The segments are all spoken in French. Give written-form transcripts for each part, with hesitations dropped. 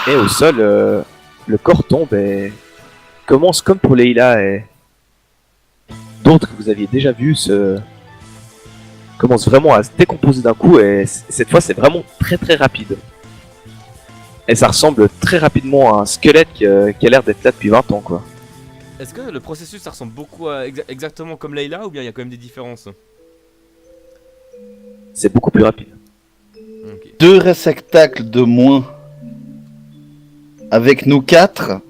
Et au sol, le corps tombe et commence comme pour Leila et d'autres que vous aviez déjà vus commence vraiment à se décomposer d'un coup et cette fois c'est vraiment très très rapide. Et ça ressemble très rapidement à un squelette qui a l'air d'être là depuis 20 ans quoi. Est-ce que le processus ça ressemble beaucoup à exactement comme Layla ou bien il y a quand même des différences? C'est beaucoup plus rapide. Ok. 2 réceptacles de moins. Avec nous 4.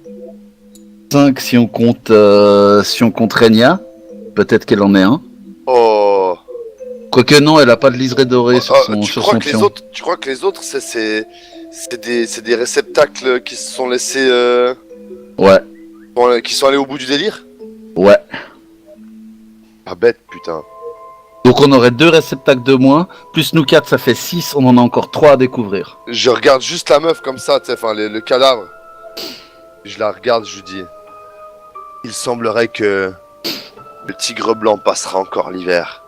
5 si on compte Renia. Peut-être qu'elle en est un. Oh. Quoique non, elle a pas de liseré doré sur son Tu sur crois son que les pion. autres, tu crois que les autres, c'est des réceptacles qui se sont laissés, Ouais, qui sont allés au bout du délire? ouais. Pas bête, putain. Donc on aurait 2 réceptacles de moins. Plus nous 4, ça fait 6. On en a encore 3 à découvrir. Je regarde juste la meuf comme ça, tu sais, enfin le cadavre. Je la regarde, je lui dis. Il semblerait que le tigre blanc passera encore l'hiver.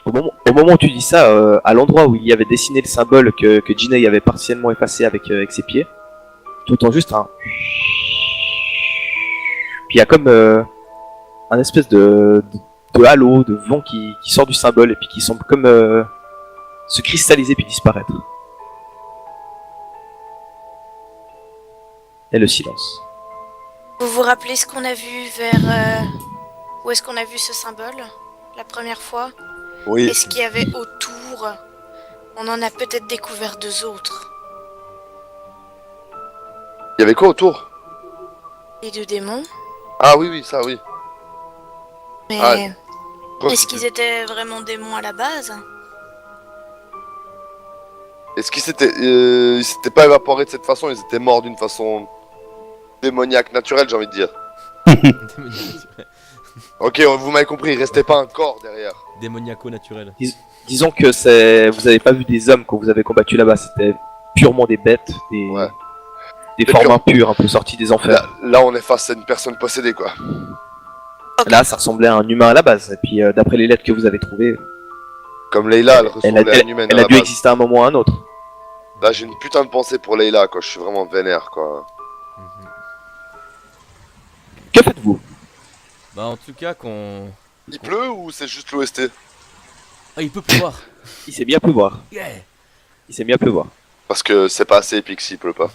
Au moment où tu dis ça, à l'endroit où il y avait dessiné le symbole que Jinei avait partiellement effacé avec ses pieds, tu entends juste un... Puis il y a comme un espèce de halo, de vent qui sort du symbole et puis qui semble comme se cristalliser puis disparaître. Et le silence. Vous vous rappelez ce qu'on a vu vers... où est-ce qu'on a vu ce symbole la première fois? Oui. Et ce qu'il y avait autour? On en a peut-être découvert 2 autres. Il y avait quoi autour? Les 2 démons. Ah oui, oui, ça oui. Mais Ah, est-ce qu'ils étaient vraiment démons à la base? Est-ce ils s'étaient pas évaporés de cette façon? Ils étaient morts d'une façon démoniaque naturelle, j'ai envie de dire. Ok, vous m'avez compris, il restait pas un corps derrière. Démoniaco naturel. Disons que vous avez pas vu des hommes quand vous avez combattu là-bas, c'était purement des bêtes, Ouais. des Mais formes comme- impures, un peu sorties des enfers. Là, on est face à une personne possédée, quoi. Là, ça ressemblait à un humain à la base. Et puis, d'après les lettres que vous avez trouvées, Comme Leila, elle ressemblait à une humaine à elle a la dû base. exister à un moment ou à un autre. Là, j'ai une putain de pensée pour Leila, quoi. Je suis vraiment vénère, quoi. Que faites-vous? Bah en tout cas qu'on... Il pleut ou c'est juste l'OST? Ah il peut pleuvoir. Il s'est mis à pleuvoir. Yeah. Il s'est mis à pleuvoir. Parce que c'est pas assez épique s'il pleut pas.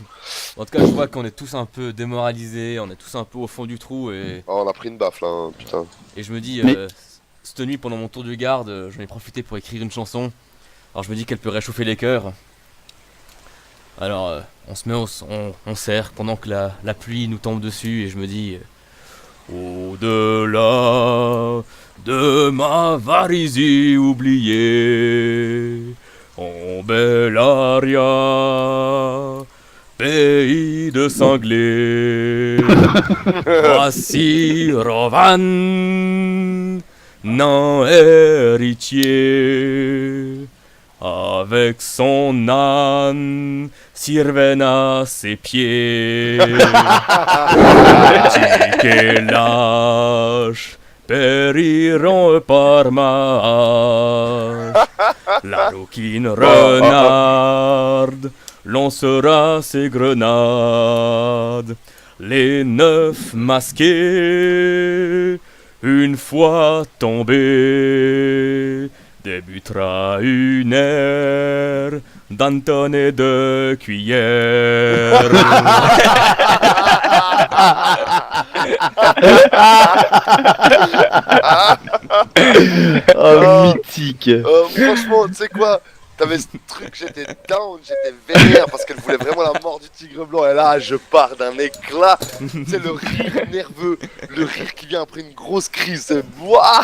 En tout cas je vois qu'on est tous un peu démoralisés, on est tous un peu au fond du trou et Oh, on a pris une baffe là, hein, putain. je me dis, Mais- cette nuit pendant mon tour de garde, j'en ai profité pour écrire une chanson. Alors je me dis qu'elle peut réchauffer les cœurs. Alors on se met on serre pendant que la pluie nous tombe dessus et je me dis au-delà de ma varisie oubliée, en Bellaria, pays de sanglés, voici Rovan, non héritier, avec son âne, Sirven à ses pieds. Tic et lâche périront par ma hache. La rouquine renarde lancera ses grenades. Les 9 masqués, une fois tombés, débutera une ère d'Anton et de cuillère. Oh, mythique. Franchement, tu sais quoi? T'avais ce truc, j'étais down, j'étais vénère parce qu'elle voulait vraiment la mort du tigre blanc. Et là, je pars d'un éclat. C'est le rire nerveux, le rire qui vient après une grosse crise. C'est Wouah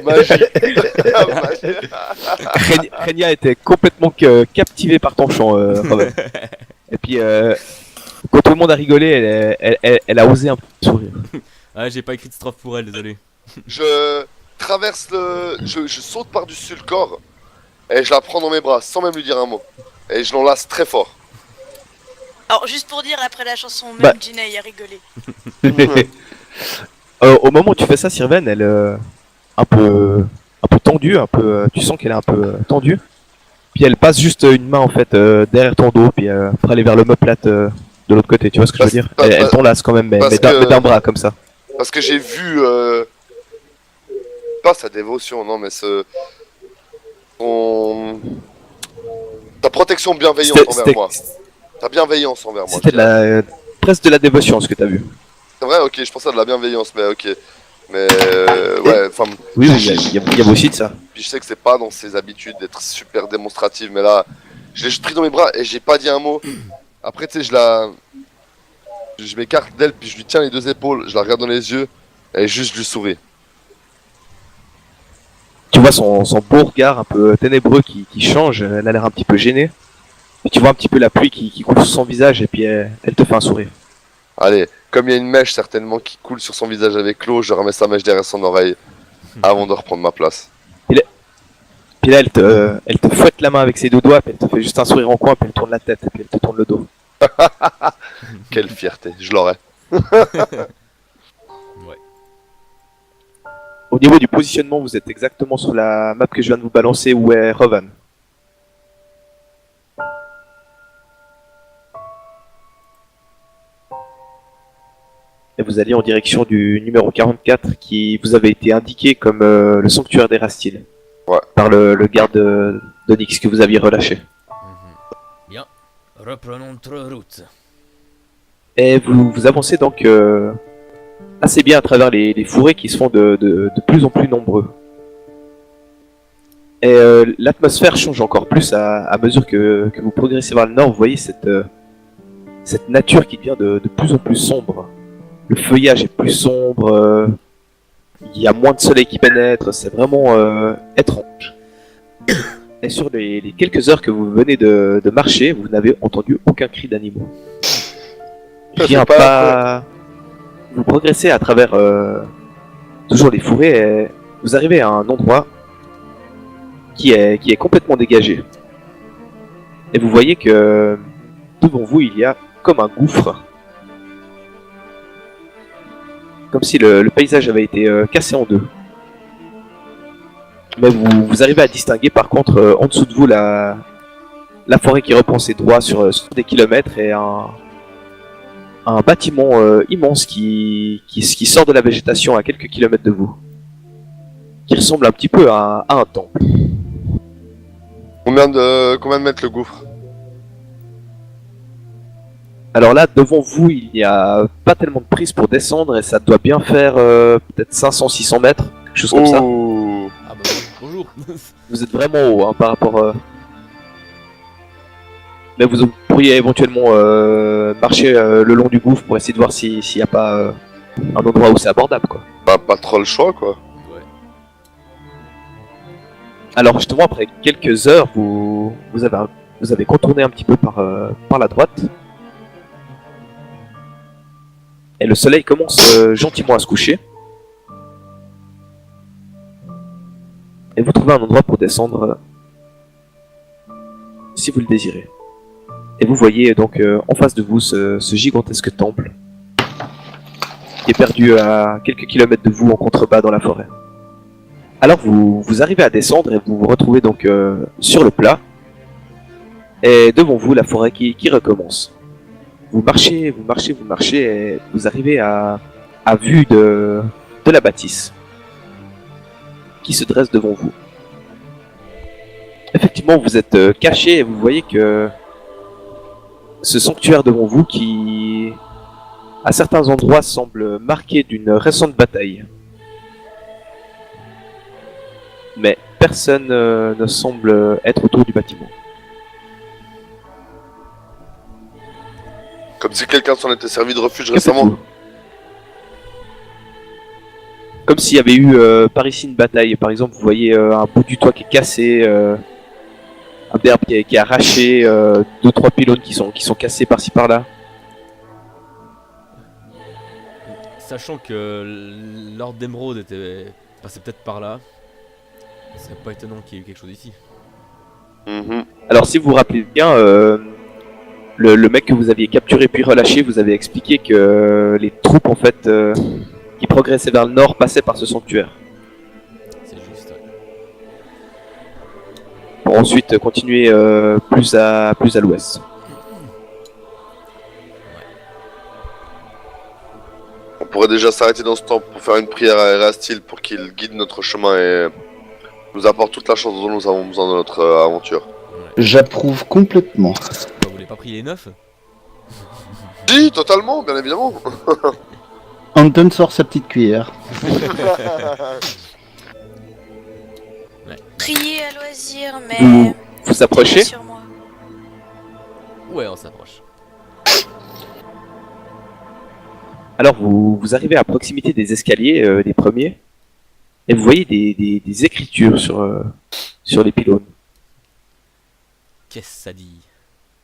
Magique. Magique. Renia était complètement captivée par ton chant, Robin. Et puis, quand tout le monde a rigolé, elle a osé un peu sourire. Ah, j'ai pas écrit de strophe pour elle, désolé. Je traverse je saute par-dessus le corps et je la prends dans mes bras sans même lui dire un mot. Et je l'enlace très fort. Alors, juste pour dire, après la chanson, même Bah. Jinei a rigolé. Au moment où tu fais ça, Sirven, elle un peu tendue, tu sens qu'elle est un peu tendue. Puis elle passe juste une main en fait derrière ton dos, puis pour aller vers l'omoplate de l'autre côté, tu vois ce que je veux dire? Elle t'enlace quand même, mais d'un bras comme ça. Parce que j'ai vu... Pas sa dévotion, non, mais ta protection bienveillante envers moi. Ta bienveillance envers moi. C'était presque de la dévotion ce que t'as vu. C'est vrai, ok, je pensais à de la bienveillance, mais ok. Mais ouais, enfin... Oui, il y a aussi de ça. Puis je sais que c'est pas dans ses habitudes d'être super démonstrative, mais là, je l'ai pris dans mes bras et j'ai pas dit un mot. Après, tu sais, je m'écarte d'elle, puis je lui tiens les deux épaules, je la regarde dans les yeux, et juste je lui souris. Tu vois son beau regard un peu ténébreux qui change, elle a l'air un petit peu gênée. Et tu vois un petit peu la pluie qui coule sur son visage, et puis elle te fait un sourire. Allez, comme il y a une mèche certainement qui coule sur son visage avec l'eau, je remets sa mèche derrière son oreille, avant de reprendre ma place. Puis là, elle te fouette la main avec ses deux doigts, puis elle te fait juste un sourire en coin, puis elle tourne la tête, et puis elle te tourne le dos. Quelle fierté, je l'aurais. Ouais. Au niveau du positionnement, vous êtes exactement sur la map que je viens de vous balancer, où est Rovan. Et vous allez en direction du numéro 44 qui vous avait été indiqué comme le sanctuaire d'Erastil. Ouais. Par le garde d'Onyx que vous aviez relâché. Bien, reprenons notre route. Et vous avancez donc assez bien à travers les fourrés qui se font de plus en plus nombreux. Et l'atmosphère change encore plus à mesure que vous progressez vers le nord. Vous voyez cette nature qui devient de plus en plus sombre. Le feuillage est plus sombre, il y a moins de soleil qui pénètre, c'est vraiment étrange. Et sur les quelques heures que vous venez de marcher, vous n'avez entendu aucun cri d'animaux. Rien pas... Vous progressez à travers toujours les fourrés et vous arrivez à un endroit qui est complètement dégagé. Et vous voyez que devant vous il y a comme un gouffre. Comme si le paysage avait été cassé en deux. Mais vous arrivez à distinguer par contre en dessous de vous la forêt qui reprend ses droits sur des kilomètres et un bâtiment immense qui sort de la végétation à quelques kilomètres de vous. Qui ressemble un petit peu à un temple. Combien de mètres le gouffre? Alors là, devant vous, il n'y a pas tellement de prise pour descendre et ça doit bien faire peut-être 500-600 mètres, quelque chose comme ça. Ah bah bonjour. Vous êtes vraiment haut par rapport... Mais vous pourriez éventuellement marcher le long du gouffre pour essayer de voir s'il n'y a pas un endroit où c'est abordable, quoi. Bah, pas trop le choix, quoi. Ouais. Alors justement, après quelques heures, vous avez contourné un petit peu par la droite. Et le soleil commence gentiment à se coucher. Et vous trouvez un endroit pour descendre si vous le désirez. Et vous voyez donc en face de vous ce gigantesque temple qui est perdu à quelques kilomètres de vous en contrebas dans la forêt. Alors vous arrivez à descendre et vous vous retrouvez donc sur le plat. Et devant vous la forêt qui recommence. Vous marchez et vous arrivez à vue de la bâtisse qui se dresse devant vous. Effectivement, vous êtes caché et vous voyez que ce sanctuaire devant vous qui, à certains endroits, semble marqué d'une récente bataille. Mais personne ne semble être autour du bâtiment. Comme si quelqu'un s'en était servi de refuge Que faites-vous? récemment. Comme s'il y avait eu par ici une bataille. Par exemple, vous voyez un bout du toit qui est cassé, un berbe qui est arraché, 2-3 pylônes qui sont cassés par-ci par-là. Sachant que Lord d'Emeraude était passé peut-être par là, ce serait pas étonnant qu'il y ait eu quelque chose ici. Mhm. Alors si vous vous rappelez bien, le mec que vous aviez capturé puis relâché, vous avez expliqué que les troupes en fait qui progressaient vers le nord passaient par ce sanctuaire. C'est juste. Ouais. pour ensuite continuer plus à l'ouest. On pourrait déjà s'arrêter dans ce temps pour faire une prière à Erastil pour qu'il guide notre chemin et nous apporte toute la chance dont nous avons besoin de notre aventure. J'approuve complètement. Vous voulez pas prier les 9? Si, totalement, bien évidemment. Anton sort sa petite cuillère. Prier à loisir, mais. Vous approchez. Sur moi. Ouais, on s'approche. Alors vous arrivez à proximité des escaliers, des premiers, et vous voyez des écritures sur les pylônes. Qu'est-ce que ça dit?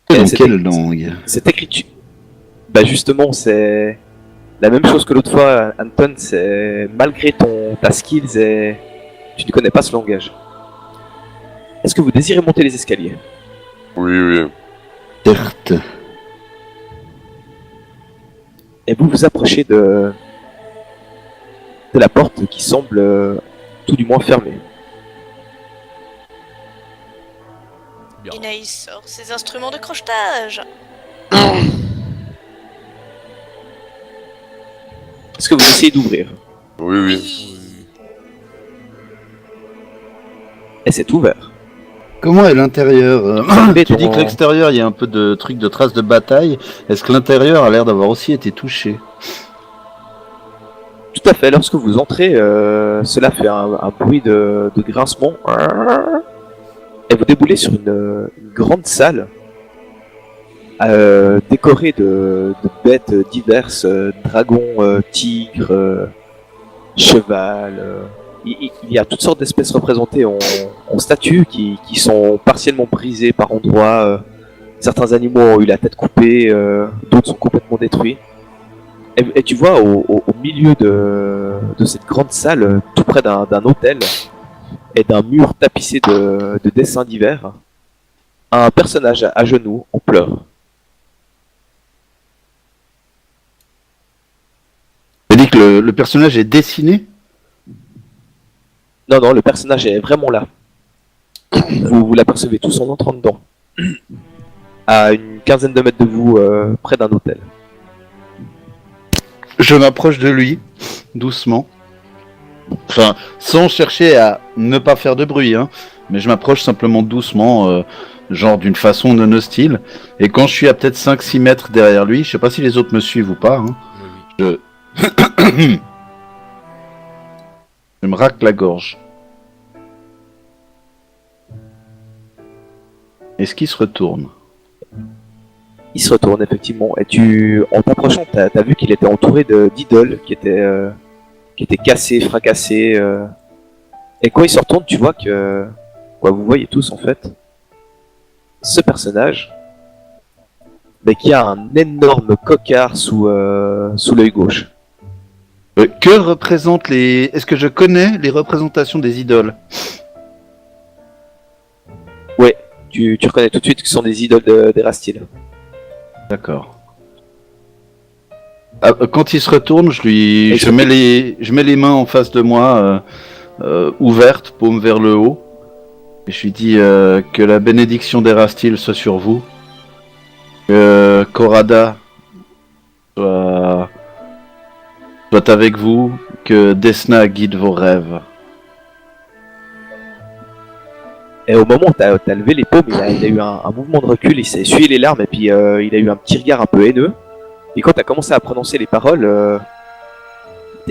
Dans c'est- quelle langue? Cette écriture, bah justement, c'est la même chose que l'autre fois, Anton. C'est malgré ta skills, et tu ne connais pas ce langage. Est-ce que vous désirez monter les escaliers? Oui, oui. Certes. Et vous vous approchez de la porte qui semble tout du moins fermée. Bien. Inaïs sort ses instruments de crochetage. Est-ce que vous essayez d'ouvrir? Oui, oui. Oui. Et c'est ouvert. Comment est l'intérieur? Mais Tu dis que l'extérieur, il y a un peu de trucs de traces de bataille. Est-ce que l'intérieur a l'air d'avoir aussi été touché? Tout à fait, lorsque vous entrez, cela fait un bruit de grincement. Et vous déboulez sur une grande salle décorée de bêtes diverses, dragons, tigres, cheval. Il y a toutes sortes d'espèces représentées en statues qui sont partiellement brisées par endroits. Certains animaux ont eu la tête coupée, d'autres sont complètement détruits. Et tu vois au milieu de cette grande salle, tout près d'un hôtel et d'un mur tapissé de dessins divers, un personnage à genoux en pleurs. Tu dis que le personnage est dessiné? Non, non, le personnage est vraiment là. Vous l'apercevez tous en entrant dedans. À une quinzaine de mètres de vous, près d'un hôtel. Je m'approche de lui, doucement. Enfin, sans chercher à ne pas faire de bruit, hein. Mais je m'approche simplement doucement, genre d'une façon non hostile. Et quand je suis à peut-être 5-6 mètres derrière lui, je sais pas si les autres me suivent ou pas, hein, Oui, oui. je me racle la gorge. Est-ce qu'il se retourne? Il se retourne effectivement, et en t'approchant, t'as vu qu'il était entouré d'idoles qui étaient cassées, fracassées. Et quand il se retourne, tu vois que, vous voyez tous en fait, ce personnage, mais qui a un énorme cocard sous l'œil gauche. Que représentent les... Est-ce que je connais les représentations des idoles? Ouais, tu reconnais tout de suite que ce sont des idoles d'Erastil. D'accord. Ah, quand il se retourne, je mets les mains en face de moi, ouvertes, paume vers le haut. Et je lui dis que la bénédiction d'Erastil soit sur vous. Que Corada soit avec vous. Que Desna guide vos rêves. Et au moment où t'as levé les paumes, il a eu un mouvement de recul, il s'est essuyé les larmes, et puis il a eu un petit regard un peu haineux. Et quand t'as commencé à prononcer les paroles,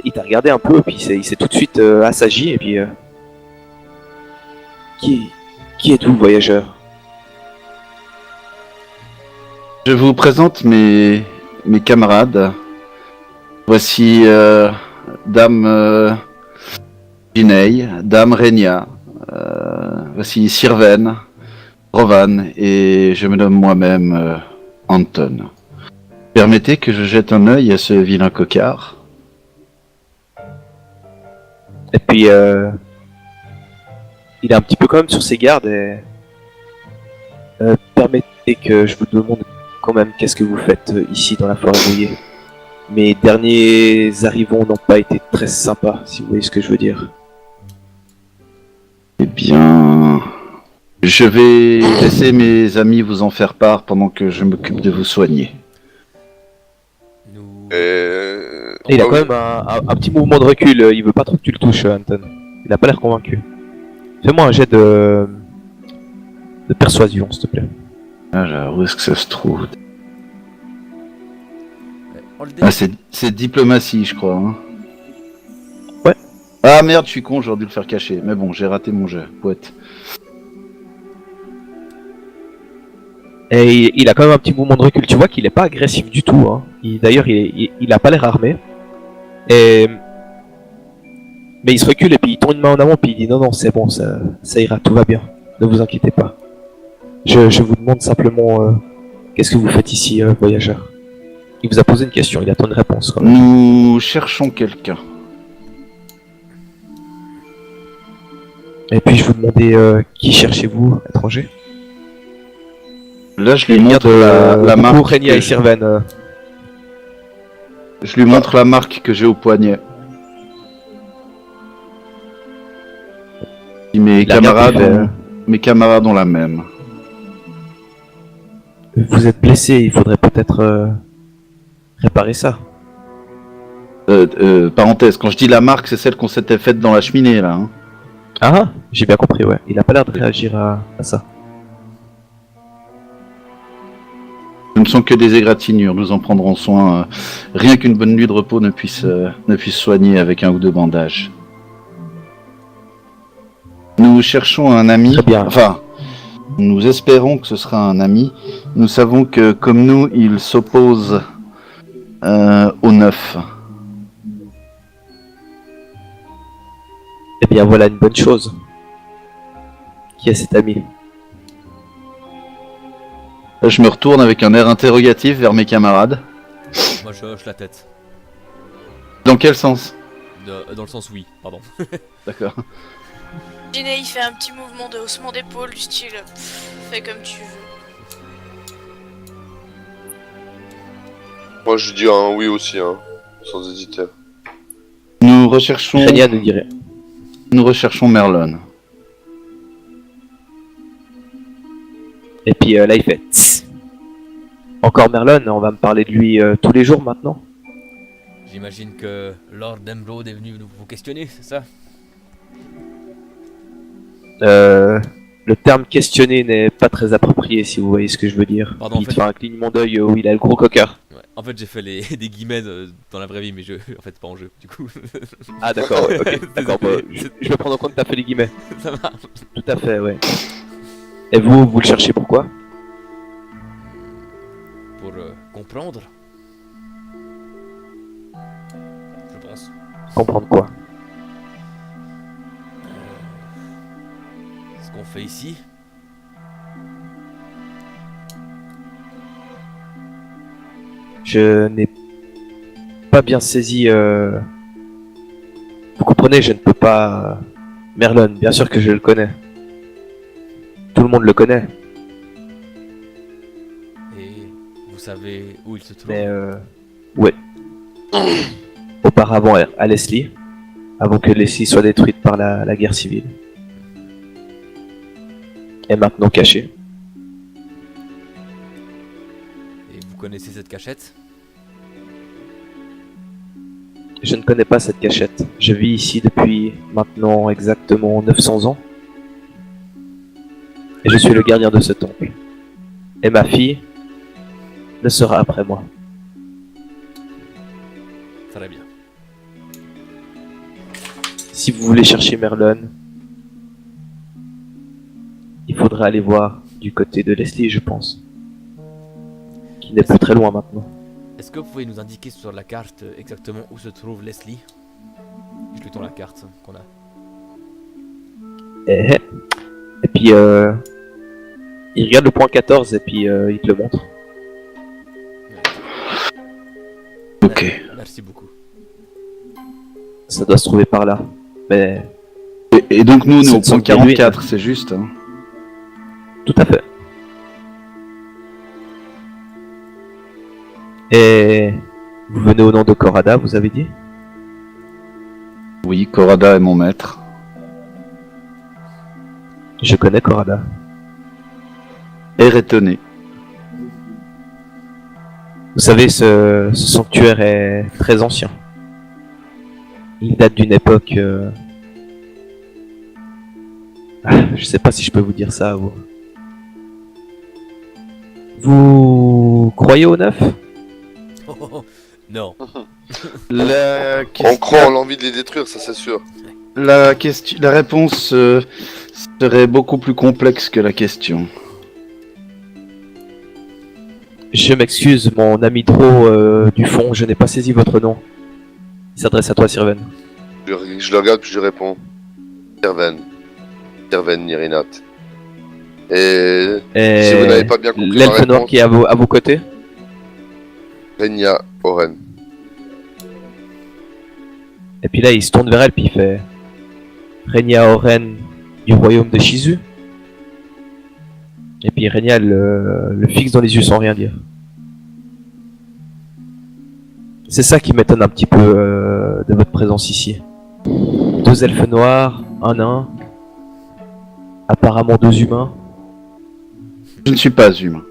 il t'a regardé un peu, et puis il s'est tout de suite assagi, et puis... Qui êtes-vous, voyageur? Je vous présente mes camarades. Voici Dame Ginei, Dame Renia. Voici Sirven, Rovan, et je me nomme moi-même Anton. Permettez que je jette un œil à ce vilain cocard. Et puis, il est un petit peu quand même sur ses gardes, et... permettez que je vous demande quand même qu'est-ce que vous faites ici dans la forêt mouillée. Mes derniers arrivants n'ont pas été très sympas, si vous voyez ce que je veux dire. Eh bien, Je vais laisser mes amis vous en faire part pendant que je m'occupe de vous soigner. Nous... Et il a quand même un petit mouvement de recul, il veut pas trop que tu le touches, Anton. Il a pas l'air convaincu. Fais-moi un jet de persuasion, s'il te plaît. Ah, là, où est-ce que ça se trouve? on le Ah, c'est diplomatie, je crois. Hein. Ouais. Ah merde, je suis con, j'aurais dû le faire cacher. Mais bon, j'ai raté mon jeu. Poète. Et il a quand même un petit mouvement de recul. Tu vois qu'il est pas agressif du tout. Hein. D'ailleurs, il a pas l'air armé. Mais il se recule et puis il tourne une main en avant puis il dit non, c'est bon, ça ira, tout va bien. Ne vous inquiétez pas. Je vous demande simplement qu'est-ce que vous faites ici, voyageur. Il vous a posé une question, il attend une réponse. Quand même. Nous cherchons quelqu'un. Et puis je vous demandais qui cherchez-vous, étranger? Là, je lui montre la marque. Pour Renia que et Sirven. je lui montre la marque que j'ai au poignet. Si mes Il a regardé, camarades ont la même. Vous êtes blessé, il faudrait peut-être réparer ça. Parenthèse, quand je dis la marque, c'est celle qu'on s'était faite dans la cheminée là. Hein. Ah, j'ai bien compris, ouais. Il a pas l'air de réagir à ça. Ce ne sont que des égratignures, nous en prendrons soin. Rien qu'une bonne nuit de repos ne puisse soigner avec un ou deux bandages. Nous cherchons un ami. Très bien. Enfin, nous espérons que ce sera un ami. Nous savons que, comme nous, il s'oppose au neuf. Eh bien voilà une bonne chose. Qui est cet ami? Je me retourne avec un air interrogatif vers mes camarades. Moi je hoche la tête. Dans quel sens? Dans le sens oui, pardon. D'accord. Giné, il fait un petit mouvement de haussement d'épaule du style fais comme tu veux. Moi je dis un oui aussi, hein, sans hésiter. Nous recherchons Renia nous dirait. Merlon. Et puis là il fait tss. Encore Merlon, on va me parler de lui tous les jours maintenant. J'imagine que Lord Emerald est venu vous questionner, c'est ça? Le terme questionner n'est pas très approprié si vous voyez ce que je veux dire. Pardon, en il fait- te fait un clignement d'œil où il a le gros coquard. Ouais. En fait j'ai fait des guillemets dans la vraie vie mais en fait pas en jeu du coup. Ah d'accord, ouais, ok, d'accord. Bah, je vais prendre en compte que t'as fait les guillemets. Ça marche. Tout à fait, ouais. Et vous le cherchez pourquoi? Pour comprendre. Je pense. Comprendre quoi? Ce qu'on fait ici. Je n'ai pas bien saisi. Vous comprenez, je ne peux pas. Merlon, bien sûr que je le connais. Tout le monde le connaît, Et vous savez où il se trouve. mais ouais. Auparavant à Leslie, avant que Leslie soit détruite par la guerre civile. Et maintenant cachée. Et vous connaissez cette cachette? Je ne connais pas cette cachette. Je vis ici depuis maintenant exactement 900 ans. Et je suis le gardien de ce temple. Et ma fille le sera après moi. Très bien. Si vous voulez chercher Merlon, il faudra aller voir du côté de Leslie, je pense. Qui n'est plus très loin maintenant. Est-ce que vous pouvez nous indiquer sur la carte exactement où se trouve Leslie? Je lui tends la carte qu'on a. Et puis, il regarde le point 14 et puis il te le montre. Ok. Merci beaucoup. Ça doit se trouver par là. Mais Et donc nous, on est au Ce sont point des 44, c'est juste. Hein. tout à fait. Et vous venez au nom de Corrada, vous avez dit? Oui, Corrada est mon maître. Je connais Corrada. air étonné. Vous savez, ce sanctuaire est très ancien. Il date d'une époque... je sais pas si je peux vous dire ça à vous. Vous croyez au neuf? Oh, oh, oh. Non. La On croit en l'envie de les détruire, ça c'est sûr. La réponse serait beaucoup plus complexe que la question. Je m'excuse, mon ami Dro du fond, je n'ai pas saisi votre nom. Il s'adresse à toi, Sirven. Je le regarde puis je réponds. Sirven Nirinat. Et Et si vous n'avez pas bien compris ma l'elfe noir réponse, qui est à vos côtés? Renia Oren. Et puis là, il se tourne vers elle, puis il fait... Renia Oren du royaume de Shizu. Et puis Renia le fixe dans les yeux sans rien dire. C'est ça qui m'étonne un petit peu de votre présence ici. 2 elfes noirs, un nain, apparemment 2 humains. Je ne suis pas humain.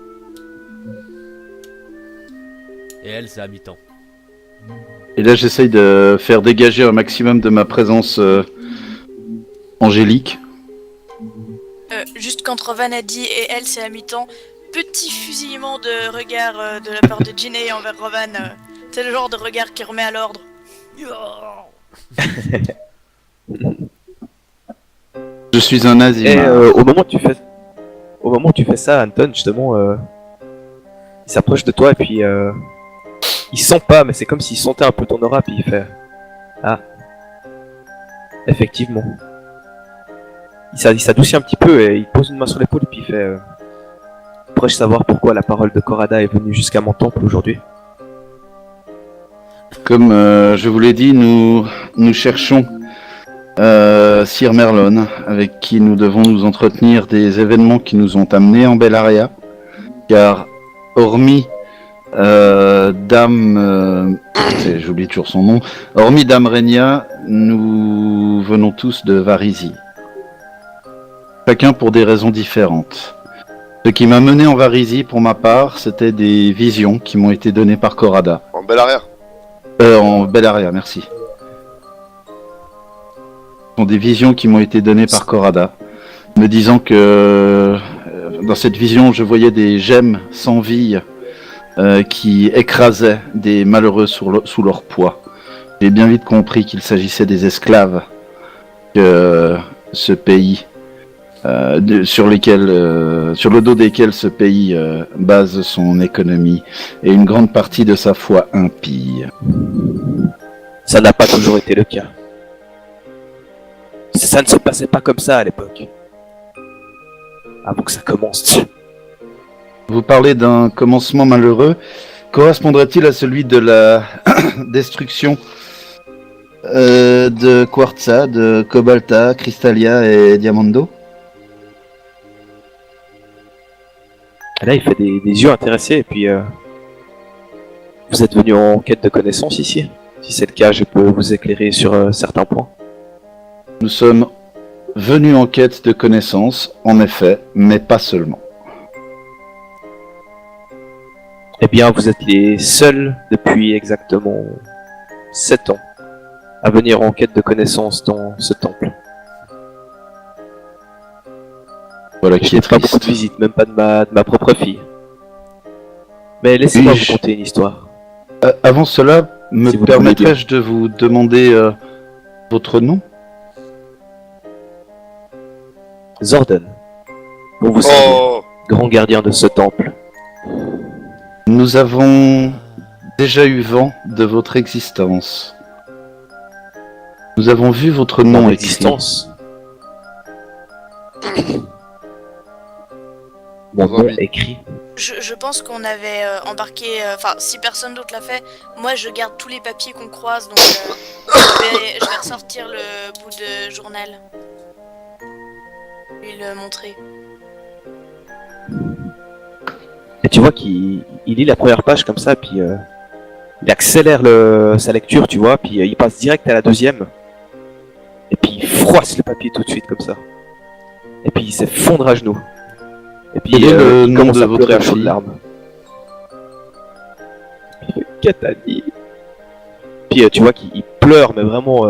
Et elle, c'est habitant. Et là, j'essaye de faire dégager un maximum de ma présence angélique. Juste quand Rovan a dit et elle c'est à mi-temps, petit fusillement de regard de la part de Ginny envers Rovan. C'est le genre de regard qui remet à l'ordre. Je suis un nazi. Et au moment où tu fais ça, Anton, justement, il s'approche de toi et puis il sent pas, mais c'est comme s'il sentait un peu ton aura, puis il fait ah, effectivement. Il s'adoucit un petit peu et il pose une main sur l'épaule et puis il fait pourrais-je savoir pourquoi la parole de Korada est venue jusqu'à mon temple aujourd'hui? Comme je vous l'ai dit, nous cherchons Sir Merlon, avec qui nous devons nous entretenir des événements qui nous ont amenés en Bellaria. Car, hormis j'oublie toujours son nom, hormis Dame Renia, nous venons tous de Varizi. Chacun pour des raisons différentes. Ce qui m'a mené en Varizi, pour ma part, c'était des visions qui m'ont été données par Korada. En Bellaria. En Bellaria, merci. Ce sont des visions qui m'ont été données par Korada, me disant que dans cette vision, je voyais des gemmes sans vie qui écrasaient des malheureux sous leur poids. J'ai bien vite compris qu'il s'agissait des esclaves que ce pays, sur le dos desquels ce pays base son économie et une grande partie de sa foi impie. Ça n'a pas toujours été le cas. Ça ne se passait pas comme ça à l'époque. Avant que ça commence. Vous parlez d'un commencement malheureux. Correspondrait-il à celui de la destruction de Quartza, de Cobalta, Crystalia et Diamando? Et là, il fait des yeux intéressés et puis vous êtes venu en quête de connaissances ici? Si c'est le cas, je peux vous éclairer sur certains points. Nous sommes venus en quête de connaissances, en effet, mais pas seulement. Eh bien, vous êtes les seuls depuis exactement 7 ans à venir en quête de connaissances dans ce temple. Voilà Je qui n'ai est pas beaucoup de triste. visites, même pas de ma propre fille. Mais laissez-moi Puis-je- vous conter une histoire. Avant cela, me Si vous le permettrais-je de vous demander votre nom? Zorden, pour vous servir, Oh, grand gardien de ce temple. Nous avons déjà eu vent de votre existence. Nous avons vu votre nom Mon écrit. existence. Mon Dans un nom lit. écrit. Je pense qu'on avait embarqué, enfin si personne d'autre l'a fait, moi je garde tous les papiers qu'on croise, donc je vais ressortir le bout de journal. Lui le montrer. Et tu vois qu'il lit la première page comme ça, puis il accélère sa lecture, tu vois, puis il passe direct à la deuxième. Et puis il froisse le papier tout de suite comme ça. Et puis il s'effondre à genoux. Et puis Quel est le il nom commence de à pleurer votre à chaudes fille? larmes. Il fait Katani. Puis tu vois qu'il pleure, mais vraiment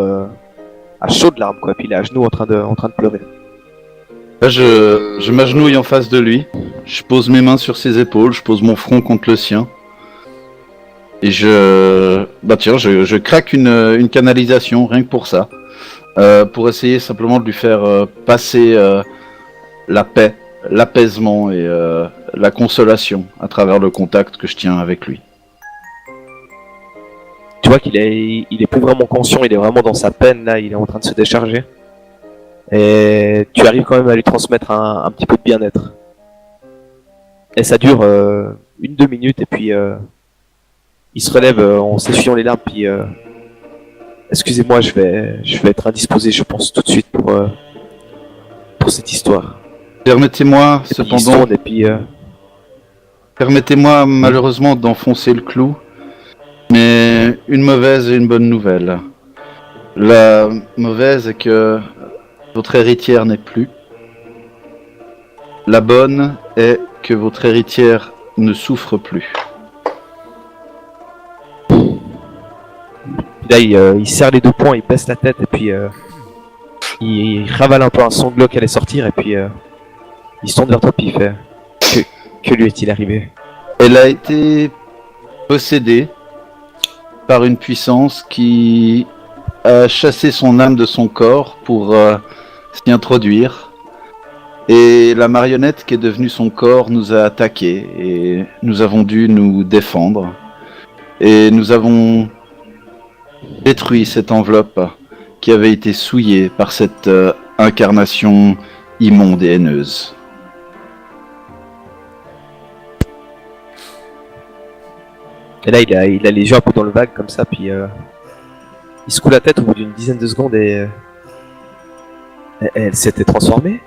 à chaudes larmes, quoi. Puis il est à genoux en train de pleurer. Là, je m'agenouille en face de lui, je pose mes mains sur ses épaules, je pose mon front contre le sien. Et je craque une canalisation, rien que pour ça. Pour essayer simplement de lui faire passer la paix, l'apaisement et la consolation à travers le contact que je tiens avec lui. Tu vois il est plus vraiment conscient, il est vraiment dans sa peine, là, il est en train de se décharger. Et tu arrives quand même à lui transmettre un petit peu de bien-être. Et ça dure 1-2 minutes, et puis il se relève en s'essuyant les larmes, puis excusez-moi, je vais être indisposé, je pense, tout de suite pour cette histoire. Permettez-moi Et puis il se cependant, tourne, et puis permettez-moi malheureusement d'enfoncer le clou, mais une mauvaise et une bonne nouvelle. La mauvaise est que votre héritière n'est plus. La bonne est que votre héritière ne souffre plus. là il serre les deux poings, il baisse la tête, et puis il ravale un peu un sanglot qui allait sortir, et puis il se tourne vers toi, puis il fait que lui est-il arrivé? Elle a été possédée par une puissance qui a chassé son âme de son corps pour s'y introduire. Et la marionnette qui est devenue son corps nous a attaqués et nous avons dû nous défendre. Et nous avons détruit cette enveloppe qui avait été souillée par cette incarnation immonde et haineuse. Et là, il a les yeux un peu dans le vague, comme ça, puis il secoue la tête au bout d'une dizaine de secondes, et elle s'était transformée.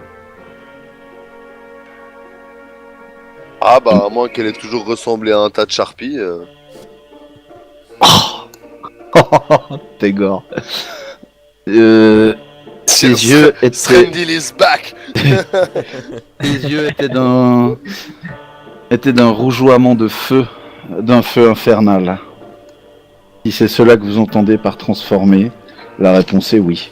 Ah bah, à moins qu'elle ait toujours ressemblé à un tas de charpies. T'es gore. Ses yeux étaient... Strandil is back. Les yeux étaient d'un rougeoiement de feu, d'un feu infernal. Si c'est cela que vous entendez par transformer, la réponse est oui.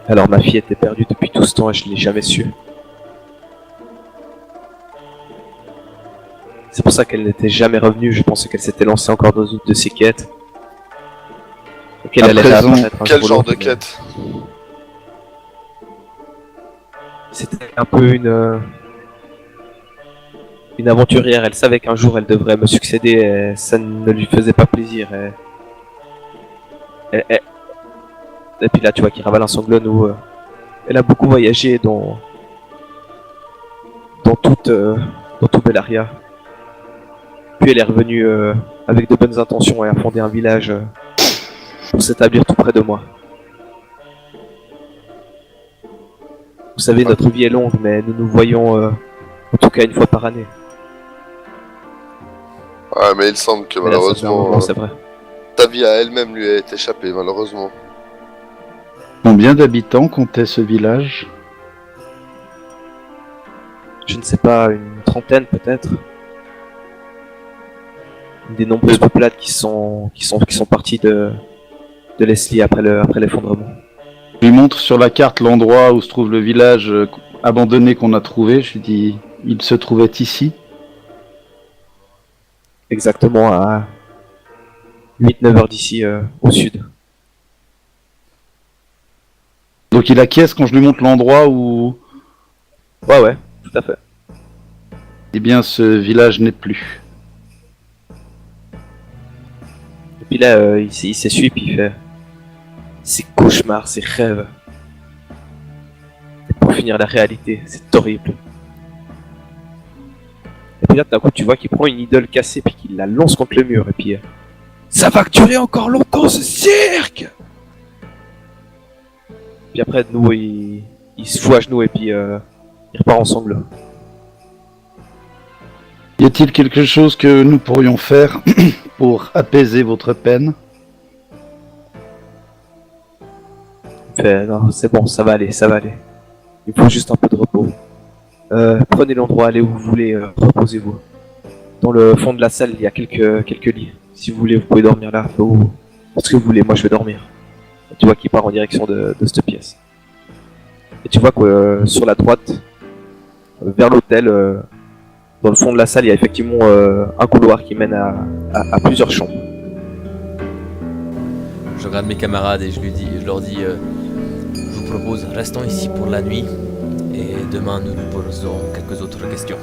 Alors ma fille était perdue depuis tout ce temps et je l'ai jamais su. C'est pour ça qu'elle n'était jamais revenue, je pensais qu'elle s'était lancée encore dans une de ses quêtes. Et qu'elle À allait présent, réapparaître un Quel jour ou genre l'autre, de mais quête? C'était un peu une aventurière, elle savait qu'un jour elle devrait me succéder et ça ne lui faisait pas plaisir. Et puis là tu vois qu'il ravale un sanglot où elle a beaucoup voyagé dans tout Bellaria. Puis elle est revenue avec de bonnes intentions et a fondé un village pour s'établir tout près de moi. Vous savez, notre vie est longue, mais nous nous voyons en tout cas une fois par année. Ouais, mais il semble que Mais là, ça fait un malheureusement, moment, c'est vrai. ta vie à elle-même lui a été échappée, malheureusement. Combien d'habitants comptait ce village? Je ne sais pas, une trentaine peut-être. Des nombreuses peuplades qui sont parties de Leslie après l'effondrement. Je lui montre sur la carte l'endroit où se trouve le village abandonné qu'on a trouvé. Je lui dis, il se trouvait ici. Exactement à 8-9 heures d'ici, au sud. Donc il acquiesce quand je lui montre l'endroit où... Ouais, tout à fait. Eh bien, ce village n'est plus. Et puis là, il s'essuie, puis il fait... Ces cauchemars, ces rêves. Et pour finir, la réalité, c'est horrible. Et puis là, d'un coup, tu vois qu'il prend une idole cassée, puis qu'il la lance contre le mur, et puis... ça va durer encore longtemps, ce cirque! Puis après, de nouveau, il se fout à genoux, et puis il repart en sanglots. Y a-t-il quelque chose que nous pourrions faire pour apaiser votre peine? Il fait, non, c'est bon, ça va aller, ça va aller. Il faut juste un peu de repos. Prenez l'endroit, allez où vous voulez, reposez-vous. Dans le fond de la salle, il y a quelques lits. Si vous voulez, vous pouvez dormir là, ou ce que vous voulez, moi je vais dormir. Et tu vois qu'il part en direction de cette pièce. Et tu vois que sur la droite, vers l'hôtel, dans le fond de la salle, il y a effectivement un couloir qui mène à plusieurs chambres. Je regarde mes camarades et je leur dis je vous propose, restons ici pour la nuit et demain nous nous poserons quelques autres questions.